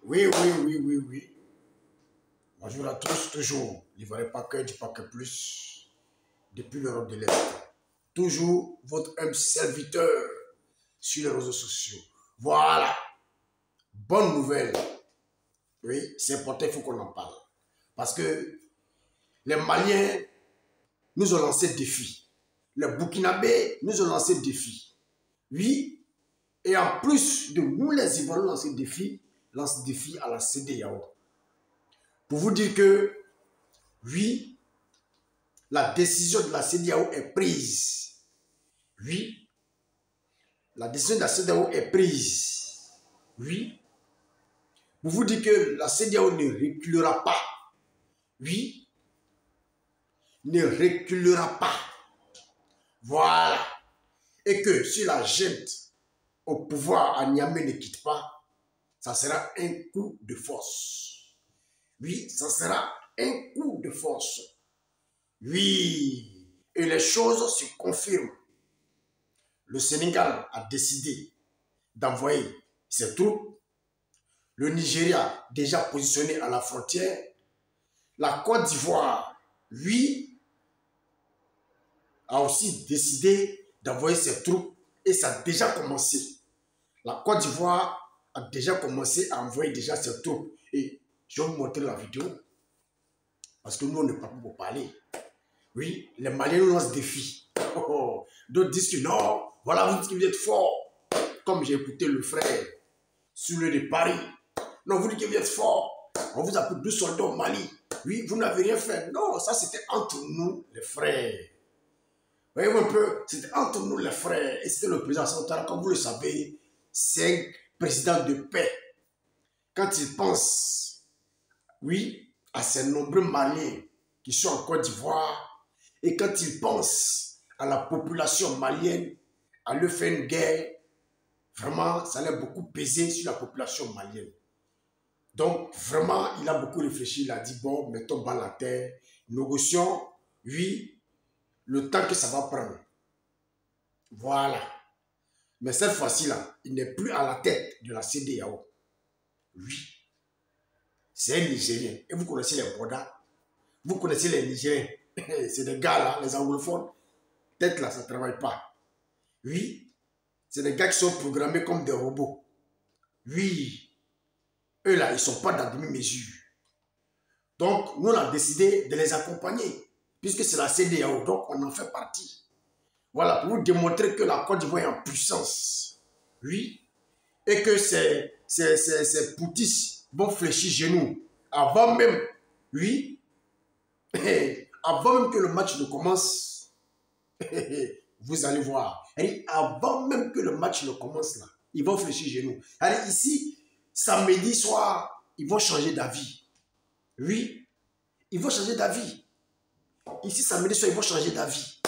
Oui, oui, oui, oui, oui. Bonjour à tous, toujours l'Ivoirien Paquet du Paquet Plus, depuis l'Europe de l'Est. Toujours votre humble serviteur sur les réseaux sociaux. Voilà, bonne nouvelle. Oui, c'est important, il faut qu'on en parle. Parce que les Maliens nous ont lancé le défi. Les Burkinabés nous ont lancé le défi. Oui, et en plus de nous, les Ivoiriens, lancé le défi à la CEDEAO. Pour vous dire que, oui, la décision de la CEDEAO est prise. Oui, la décision de la CEDEAO est prise. Oui, pour vous dire que la CEDEAO ne reculera pas. Oui, ne reculera pas. Voilà. Et que si la gente au pouvoir à Niamey ne quitte pas, ça sera un coup de force. Oui, ça sera un coup de force. Oui, et les choses se confirment. Le Sénégal a décidé d'envoyer ses troupes. Le Nigeria, déjà positionné à la frontière. La Côte d'Ivoire, lui, a aussi décidé d'envoyer ses troupes et ça a déjà commencé. La Côte d'Ivoire a déjà commencé à envoyer déjà ses troupes. Et je vais vous montrer la vidéo. Parce que nous, on n'est pas pour parler. Oui, les Maliens nous lancent des défis. D'autres disent que non, voilà, vous dites que vous êtes fort. Comme j'ai écouté le frère sur le de Paris. Non, vous dites que vous êtes fort. On vous a pris 2 soldats au Mali. Oui, vous n'avez rien fait. Non, ça c'était entre nous, les frères. Voyez-vous un peu, c'était entre nous, les frères. Et c'était le président Santana, comme vous le savez, c'est un président de paix. Quand il pense, oui, à ces nombreux Maliens qui sont en Côte d'Ivoire, et quand il pense à la population malienne, à leur faire une guerre, vraiment, ça allait beaucoup peser sur la population malienne. Donc, vraiment, il a beaucoup réfléchi. Il a dit, bon, mettons bas la terre, négocions, oui, le temps que ça va prendre. Voilà. Mais cette fois-ci-là, il n'est plus à la tête de la CEDEAO. Oui. C'est un Nigérien. Et vous connaissez les Bodas. Vous connaissez les Nigériens. C'est des gars là, les anglophones. Peut-être là, ça ne travaille pas. Oui. C'est des gars qui sont programmés comme des robots. Oui. Eux là, ils ne sont pas dans demi-mesure. Donc, nous, on a décidé de les accompagner, puisque c'est la CEDEAO, donc on en fait partie. Voilà, pour vous démontrer que la Côte d'Ivoire est en puissance. Oui. Et que ces poutistes vont fléchir genoux. Avant même, oui, avant même que le match ne commence, vous allez voir. Avant même que le match ne commence là, ils vont fléchir genoux. Allez, ici, samedi soir, ils vont changer d'avis. Oui, ils vont changer d'avis. Ici, samedi soir, ils vont changer d'avis.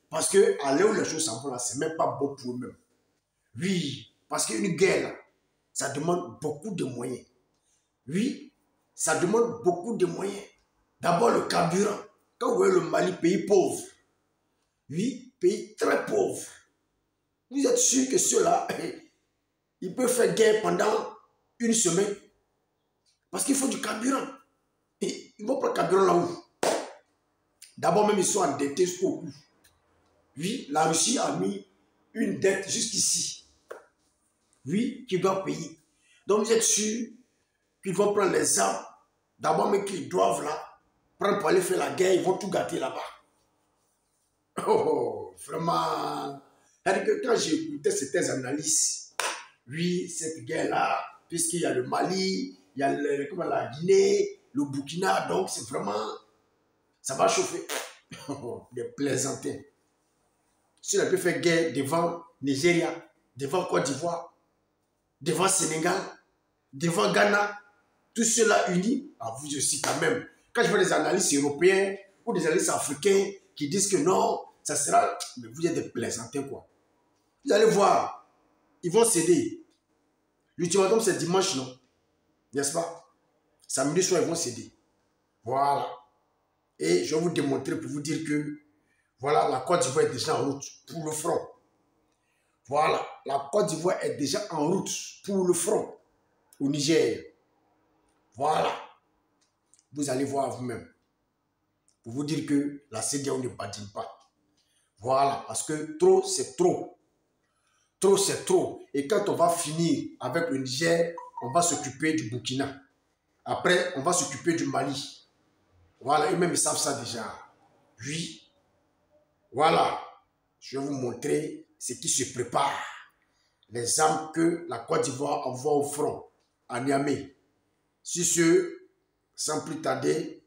Parce que à l'heure où les choses s'en vont là, c'est même pas bon pour eux-mêmes. Oui, parce qu'une guerre, ça demande beaucoup de moyens. Oui, ça demande beaucoup de moyens. D'abord, le carburant. Quand vous voyez le Mali, pays pauvre. Oui, pays très pauvre. Vous êtes sûr que ceux-là, ils peuvent faire guerre pendant une semaine. Parce qu'il faut du carburant. Et ils vont prendre le carburant là-haut. D'abord, même, ils sont endettés jusqu'au cou. Oui, la Russie a mis une dette jusqu'ici. Oui, qu'ils doivent payer. Donc, vous êtes sûr qu'ils vont prendre les armes. D'abord, mais qu'ils doivent là, prendre pour aller faire la guerre, ils vont tout gâter là-bas. Oh, vraiment. C'est-à-dire que quand j'ai écouté certaines analyses, oui, cette guerre-là, puisqu'il y a le Mali, il y a la Guinée, le Burkina, donc c'est vraiment, ça va chauffer. Des plaisantins. Si on peut faire guerre devant Nigeria, devant Côte d'Ivoire, devant Sénégal, devant Ghana, tous ceux-là unis, à vous aussi quand même. Quand je vois des analystes européens ou des analystes africains qui disent que non, ça sera... Mais vous êtes des plaisantins, quoi. Vous allez voir, ils vont céder. L'ultimatum, c'est dimanche, non? N'est-ce pas? Samedi soir, ils vont céder. Voilà. Et je vais vous démontrer pour vous dire que, voilà, la Côte d'Ivoire est déjà en route pour le front. Voilà, la Côte d'Ivoire est déjà en route pour le front. au Niger. Voilà. Vous allez voir vous-même. Pour vous dire que la CEDEAO ne badine pas. Voilà. Parce que trop, c'est trop. Trop, c'est trop. Et quand on va finir avec le Niger, on va s'occuper du Burkina. Après, on va s'occuper du Mali. Voilà. Eux-mêmes, ils savent ça déjà. Oui. Voilà. Je vais vous montrer ce qui se prépare. Les armes que la Côte d'Ivoire envoie au front à Niamey. Si ce, sans plus tarder,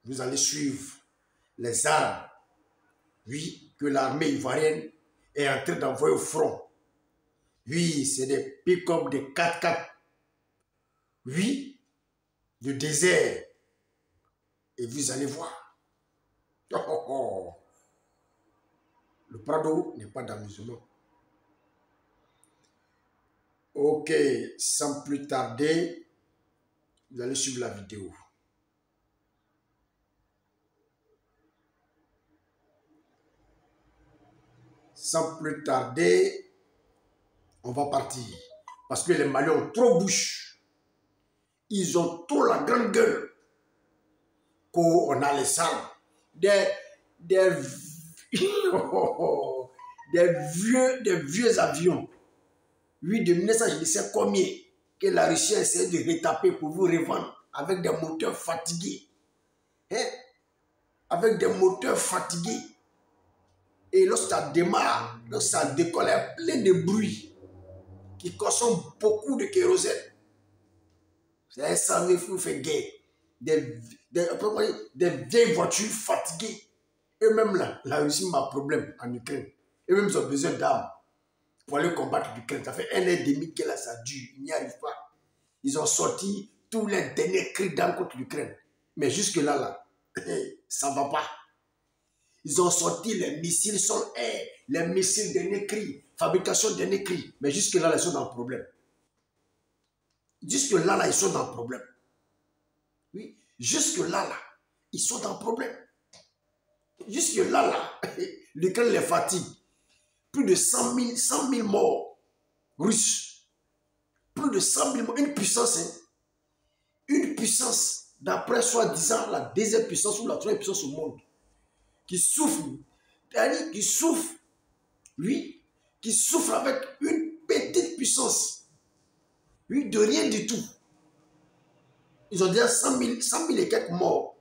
vous allez suivre les armes, oui, que l'armée ivoirienne est en train d'envoyer au front. Oui, c'est des pick-up de 4x4. Oui, de désert. Et vous allez voir. Oh, oh, oh. Le Prado n'est pas d'amusement. Ok, sans plus tarder, vous allez suivre la vidéo. Sans plus tarder, on va partir. Parce que les Maliens ont trop bouche. Ils ont trop la grande gueule. Qu'on a les armes. Des vieux avions. Oui, de 1900, je ne sais combien, que la Russie a essayé de retaper pour vous revendre avec des moteurs fatigués. Hein? Avec des moteurs fatigués. Et lorsque ça démarre, lorsque ça décolle, il y a plein de bruit qui consomme beaucoup de kérosène. C'est ça qui vous fait guerre. Des vieilles voitures fatiguées. Eux-mêmes, là, la Russie m'a problème en Ukraine. Eux-mêmes, ils ont besoin d'armes pour aller combattre l'Ukraine. Ça fait 1 an et demi que là, ça dure. Ils n'y arrivent pas. Ils ont sorti tous les derniers cris d'armes contre l'Ukraine. Mais jusque-là, ça ne va pas. Ils ont sorti les missiles sol-air, les missiles dernier cri, fabrication dernier cri. Mais jusque-là, ils sont dans le problème. Jusque-là, ils sont dans le problème. Oui, jusque-là, ils sont dans le problème. Jusque-là, l'Ukraine les fatigue. Plus de 100 000 morts russes. Plus de 100 000 morts. Une puissance, hein? Une puissance, d'après soi-disant la deuxième puissance ou la troisième puissance au monde, qui souffre, qui souffre, oui, qui souffre avec une petite puissance. Oui, de rien du tout. Ils ont déjà 100 000 et quelques morts.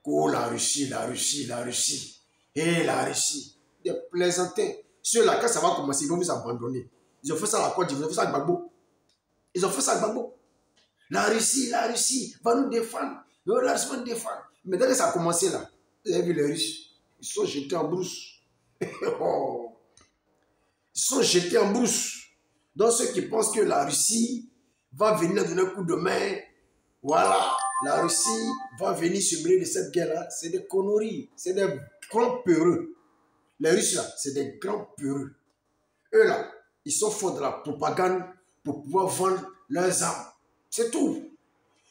Oh, la Russie, la Russie, la Russie. Et la Russie. Des plaisantins. Ceux-là, quand ça va commencer, ils vont vous abandonner. Ils ont fait ça à la Côte d'Ivoire, ils ont fait ça à Gbagbo. Ils ont fait ça à Gbagbo. La Russie va nous défendre. La Russie va nous défendre. Mais dès que ça a commencé là, vous avez vu les Russes, ils sont jetés en brousse. Oh. Ils sont jetés en brousse. Donc ceux qui pensent que la Russie va venir donner un coup de main, voilà, la Russie va venir se mêler de cette guerre-là, c'est des conneries, c'est des grands peureux. Les Russes là, c'est des grands peureux. Eux là, ils sont forts de la propagande pour pouvoir vendre leurs armes. C'est tout.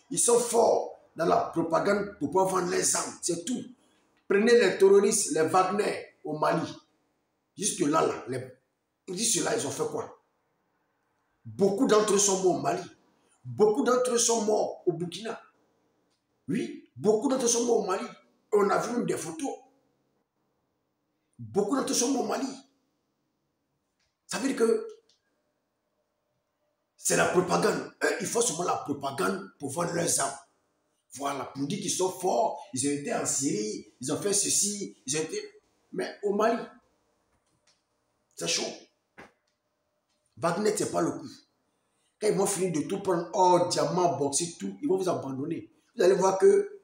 Ils sont forts dans la propagande pour pouvoir vendre les armes. C'est tout. Prenez les terroristes, les Wagner au Mali. Jusque-là, jusque-là, ils ont fait quoi? Beaucoup d'entre eux sont morts au Mali. Beaucoup d'entre eux sont morts au Burkina. Oui, beaucoup d'entre eux sont morts au Mali. On a vu même des photos. Beaucoup d'entre eux sont morts au Mali. Ça veut dire que c'est la propagande. Eux, il faut seulement la propagande pour vendre leurs armes. Voilà, pour dire qu'ils sont forts, ils ont été en Syrie, ils ont fait ceci, ils ont été... Mais au Mali, c'est chaud. Wagner, c'est pas le coup. Quand ils vont finir de tout prendre, or, diamant, bauxite, tout, ils vont vous abandonner. Vous allez voir que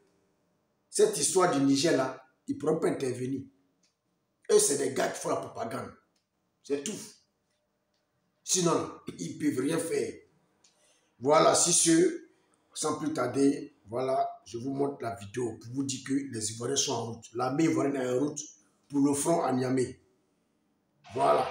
cette histoire du Niger, là, ils ne pourront pas intervenir. Eux, c'est des gars qui font la propagande. C'est tout. Sinon, ils ne peuvent rien faire. Voilà, si ce, sans plus tarder, voilà, je vous montre la vidéo pour vous dire que les Ivoiriens sont en route. L'armée ivoirienne est en route pour le front à Niamey. Voilà.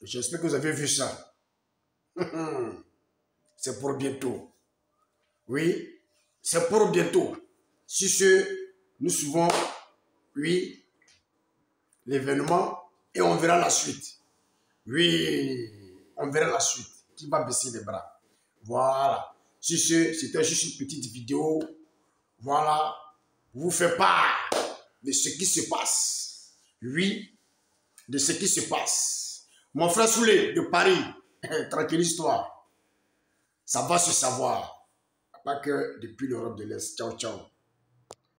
J'espère que vous avez vu ça. C'est pour bientôt. Oui, c'est pour bientôt. Si nous suivons, oui, l'événement et on verra la suite. Oui, on verra la suite. Qui va baisser les bras. Voilà. Si c'était juste une petite vidéo. Voilà. Vous faites part de ce qui se passe. Oui, de ce qui se passe. Mon frère Soulé de Paris, tranquille-toi. Ça va se savoir. Pas que depuis l'Europe de l'Est. Ciao, ciao.